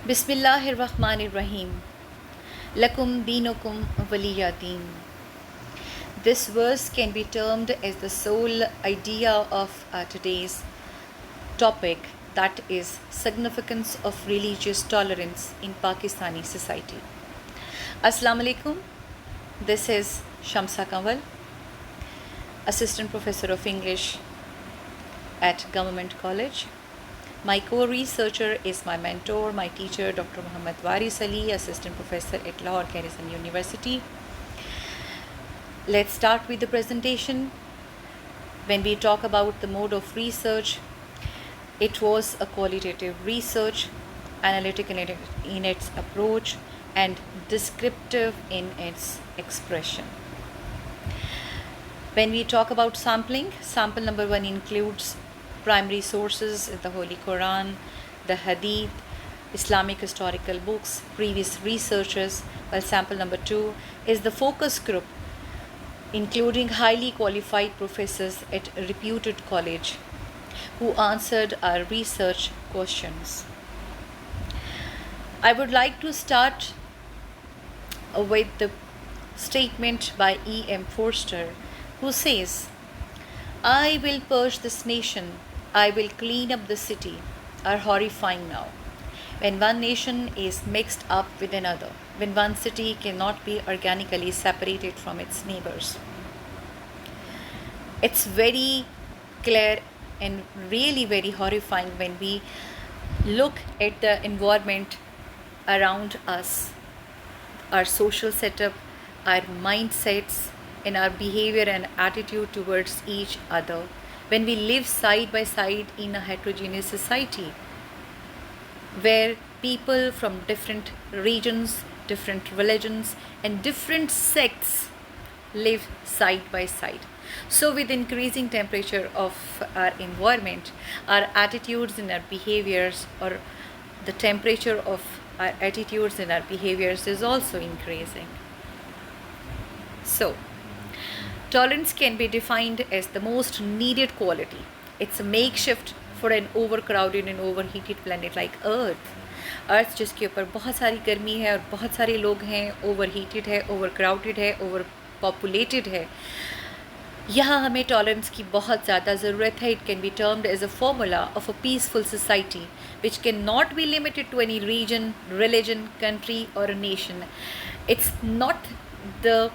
Bismillahirrahmanirrahim. Lakum dinukum waliya din. This verse can be termed as the sole idea of today's topic, that is significance of religious tolerance in Pakistani society. Assalamu alaikum. This is Shamsa Kanwal, Assistant Professor of English at Government College. My co-researcher is my mentor, my teacher, Dr. Muhammad Waris Ali, Assistant Professor at Lahore Garrison University. Let's start with the presentation. When we talk about the mode of research, it was a qualitative research, analytical in its approach, and descriptive in its expression. When we talk about sampling, sample number 1 includes primary sources, the Holy Quran, the Hadith, Islamic historical books, previous researchers, while sample number 2 is the focus group, including highly qualified professors at a reputed college who answered our research questions. I would like to start with the statement by E.M. Forster, who says, "I will purge this nation, I will clean up the city," are horrifying now. When one nation is mixed up with another, when one city cannot be organically separated from its neighbors. It's very clear and really very horrifying when we look at the environment around us, our social setup, our mindsets, and our behavior and attitude towards each other. When we live side by side in a heterogeneous society where people from different regions, different religions, and different sects live side by side. So with increasing temperature of our environment, our attitudes and our behaviors, or the temperature of our attitudes and our behaviors, is also increasing. So tolerance can be defined as the most needed quality. It's a makeshift for an overcrowded and overheated planet like Earth. अर्थ जिसके ऊपर बहुत सारी गर्मी है और बहुत सारे लोग हैं, ओवरहीटेड है, ओवरक्राउडेड है, ओवर पॉपुलेटेड है, यहाँ हमें टॉलरेंस की बहुत ज़्यादा ज़रूरत है. It can be termed as a formula of a peaceful society which can not be limited to any region, religion, country और nation. It's not the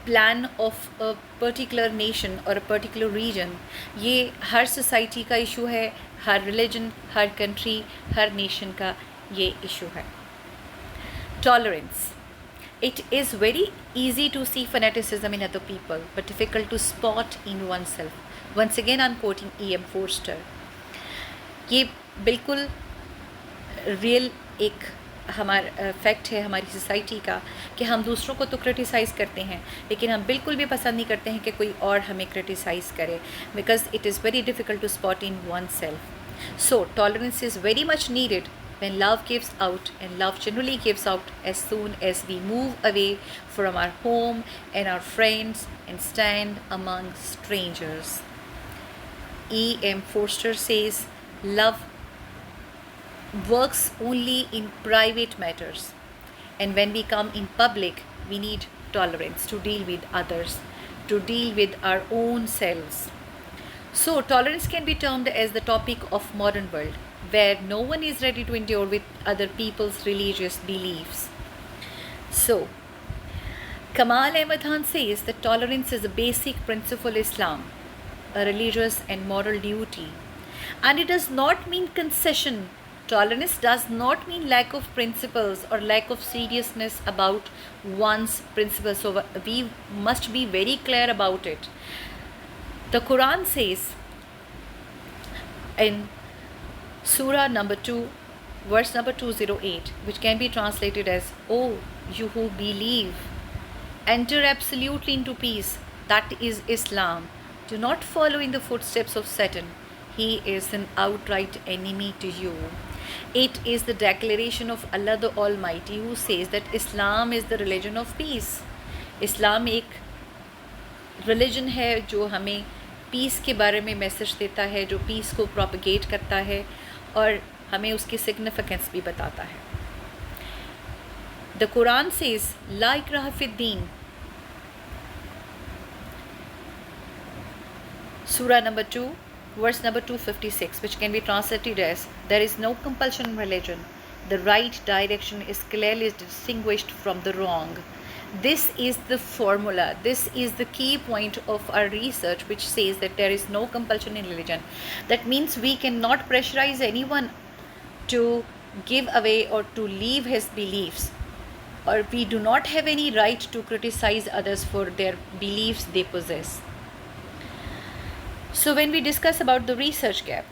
plan of a particular nation और a particular reason. ये हर society का issue है, हर religion, हर country, हर nation का ये issue है. Tolerance. It is very easy to see fanaticism in other people, but difficult to spot in oneself. Once again, I'm quoting E.M. Forster. ये बिल्कुल real एक हमारा फैक्ट है हमारी सोसाइटी का कि हम दूसरों को तो क्रिटिसाइज़ करते हैं, लेकिन हम बिल्कुल भी पसंद नहीं करते हैं कि कोई और हमें क्रिटिसाइज़ करे, because it is very difficult to spot in oneself. So tolerance is very much needed when love gives out, and love generally gives out as soon as we move away from our home and our friends and stand among strangers. E.M. Forster says, love works only in private matters, and when we come in public, we need tolerance to deal with others, to deal with our own selves. So tolerance can be termed as the topic of modern world, where no one is ready to endure with other people's religious beliefs. So, Kamal Ahmed Khan says that tolerance is a basic principle of Islam, a religious and moral duty. And it does not mean concession. Tolerance does not mean lack of principles or lack of seriousness about one's principles. So, we must be very clear about it. The Quran says in Surah number 2, verse number 208, which can be translated as, "O you who believe, enter absolutely into peace, that is Islam. Do not follow in the footsteps of Satan. He is an outright enemy to you." It is the declaration of Allah the Almighty who says that Islam is the religion of peace. Islam एक religion है जो हमें piece के बारे में message देता है, जो पीस को प्रोपगेट करता है और हमें उसकी सिग्निफिकेंस भी बताता है. The Quran says, La ikraha fid deen. Surah number 2, verse number 256, which can be translated as, there is no compulsion in religion. The right direction is clearly distinguished from the wrong. This is the formula, this is the key point of our research, which says that there is no compulsion in religion. That means we cannot pressurize anyone to give away or to leave his beliefs, or we do not have any right to criticize others for their beliefs they possess. So when we discuss about the research gap,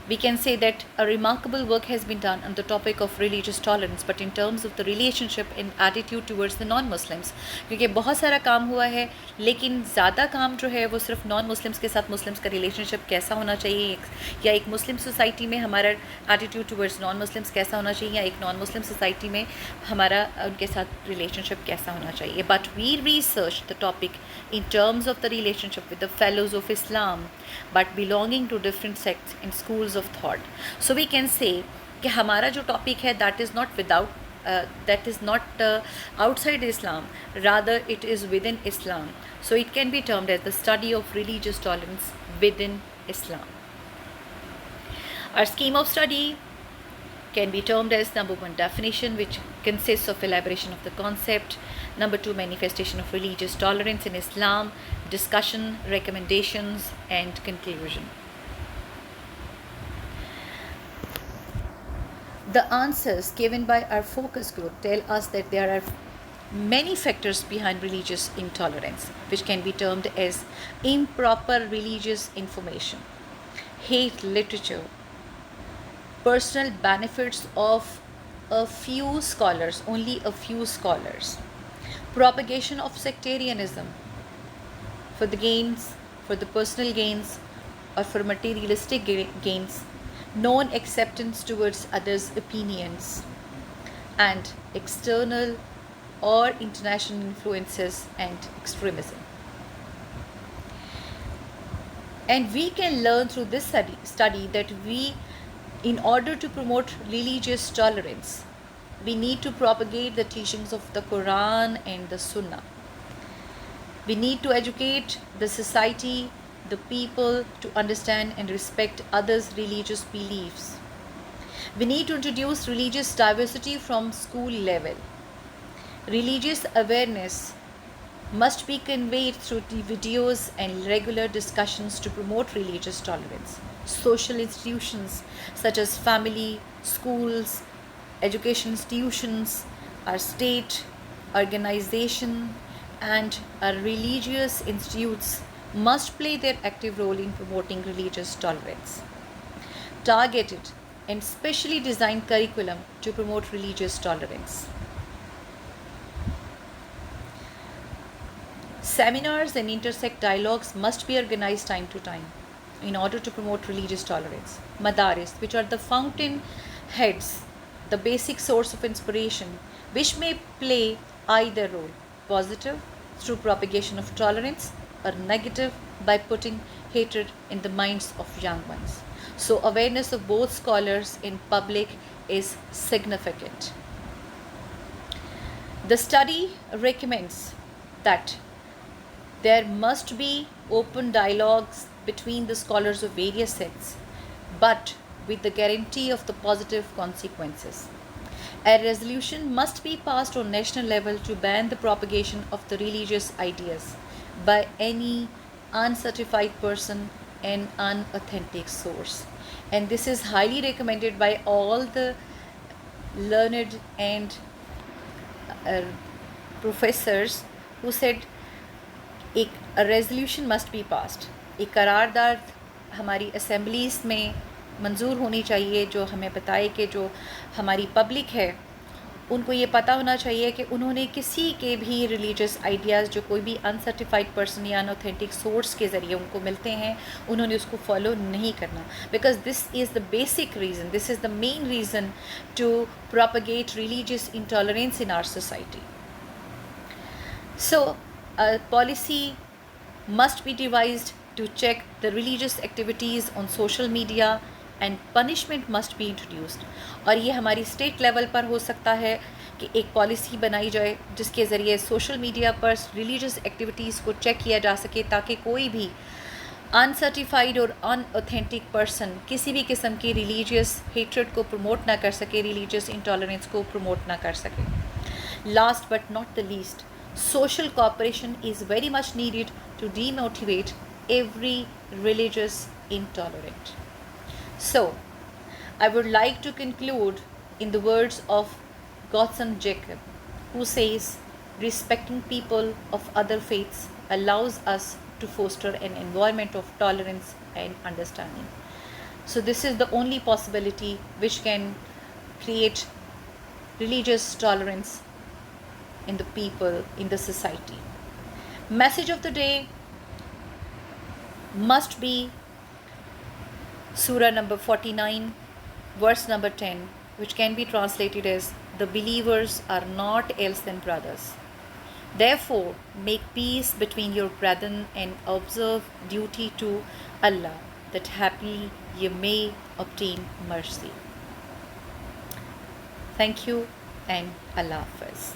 we can say that a remarkable work has been done on the topic of religious tolerance, but in terms of the relationship and attitude towards the non-Muslims, क्योंकि बहुत सारा काम हुआ है, लेकिन ज़्यादा काम जो है वो सिर्फ नॉन-मुस्लिम्स के साथ मुस्लिम्स का रिलेशनशिप कैसा होना चाहिए, या एक मुस्लिम सोसाइटी में हमारा एटीट्यूड टुवर्ड्स नॉन-मुस्लिम्स कैसा होना चाहिए, या एक नॉन-मुस्लिम सोसाइटी में हमारा उनके साथ रिलेशनशिप कैसा होना चाहिए. But we research the topic in terms of the relationship with the fellows of Islam, but belonging to different sects and schools of thought. So we can say कि हमारा जो topic है that is not outside Islam, rather it is within Islam. So it can be termed as the study of religious tolerance within Islam. Our scheme of study can be termed as, number 1, definition, which consists of elaboration of the concept. Number 2, manifestation of religious tolerance in Islam, discussion, recommendations, and conclusion. The answers given by our focus group tell us that there are many factors behind religious intolerance, which can be termed as improper religious information, hate literature, personal benefits of a few scholars, only a few scholars, propagation of sectarianism for the gains, for the personal gains, or for materialistic gains, non-acceptance towards others' opinions, and external or international influences and extremism. And we can learn through this study that in order to promote religious tolerance, we need to propagate the teachings of the Quran and the Sunnah. We need to educate the society, the people, to understand and respect others' religious beliefs. We need to introduce religious diversity from school level. Religious awareness must be conveyed through videos and regular discussions to promote religious tolerance. Social institutions such as family, schools, education institutions, our state, organization, and our religious institutes must play their active role in promoting religious tolerance. Targeted and specially designed curriculum to promote religious tolerance. Seminars and intersect dialogues must be organized time to time in order to promote religious tolerance. Madaris, which are the fountain heads, the basic source of inspiration, which may play either role, positive through propagation of tolerance or negative by putting hatred in the minds of young ones. So awareness of both scholars in public is significant. The study recommends that there must be open dialogues between the scholars of various sects, but with the guarantee of the positive consequences. A resolution must be passed on national level to ban the propagation of the religious ideas by any uncertified person and unauthentic source. And this is highly recommended by all the learned and professors who said a resolution must be passed. एक करारदाद हमारी assemblies में मंजूर होनी चाहिए जो हमें बताए कि जो हमारी पब्लिक है उनको ये पता होना चाहिए कि उन्होंने किसी के भी रिलीजियस आइडियाज़ जो कोई भी अनसर्टिफाइड पर्सन या अनऑथेंटिक सोर्स के ज़रिए उनको मिलते हैं उन्होंने उसको फॉलो नहीं करना, because this is the basic reason, this is the main reason to propagate religious intolerance in our society. So a policy must be devised to check the religious activities on social media and punishment must be introduced. और ये हमारी state level पर हो सकता है कि एक policy बनाई जाए जिसके ज़रिए सोशल मीडिया पर रिलीजियस एक्टिविटीज़ को चेक किया जा सके, ताकि कोई भी अनसर्टिफाइड और अनऑथेंटिक पर्सन किसी भी किस्म की रिलीजियस हेट्रेड को प्रमोट ना कर सके, रिलीजियस इंटॉलरेंस को प्रमोट ना कर सके. Last but not the least, social cooperation is very much needed to demotivate every religious intolerant. So, I would like to conclude in the words of Godson Jacob, who says, respecting people of other faiths allows us to foster an environment of tolerance and understanding. So, this is the only possibility which can create religious tolerance in the people, in the society. Message of the day must be Surah number 49, verse number 10, which can be translated as, the believers are not else than brothers. Therefore, make peace between your brethren and observe duty to Allah, that happily ye may obtain mercy. Thank you and Allah Hafiz.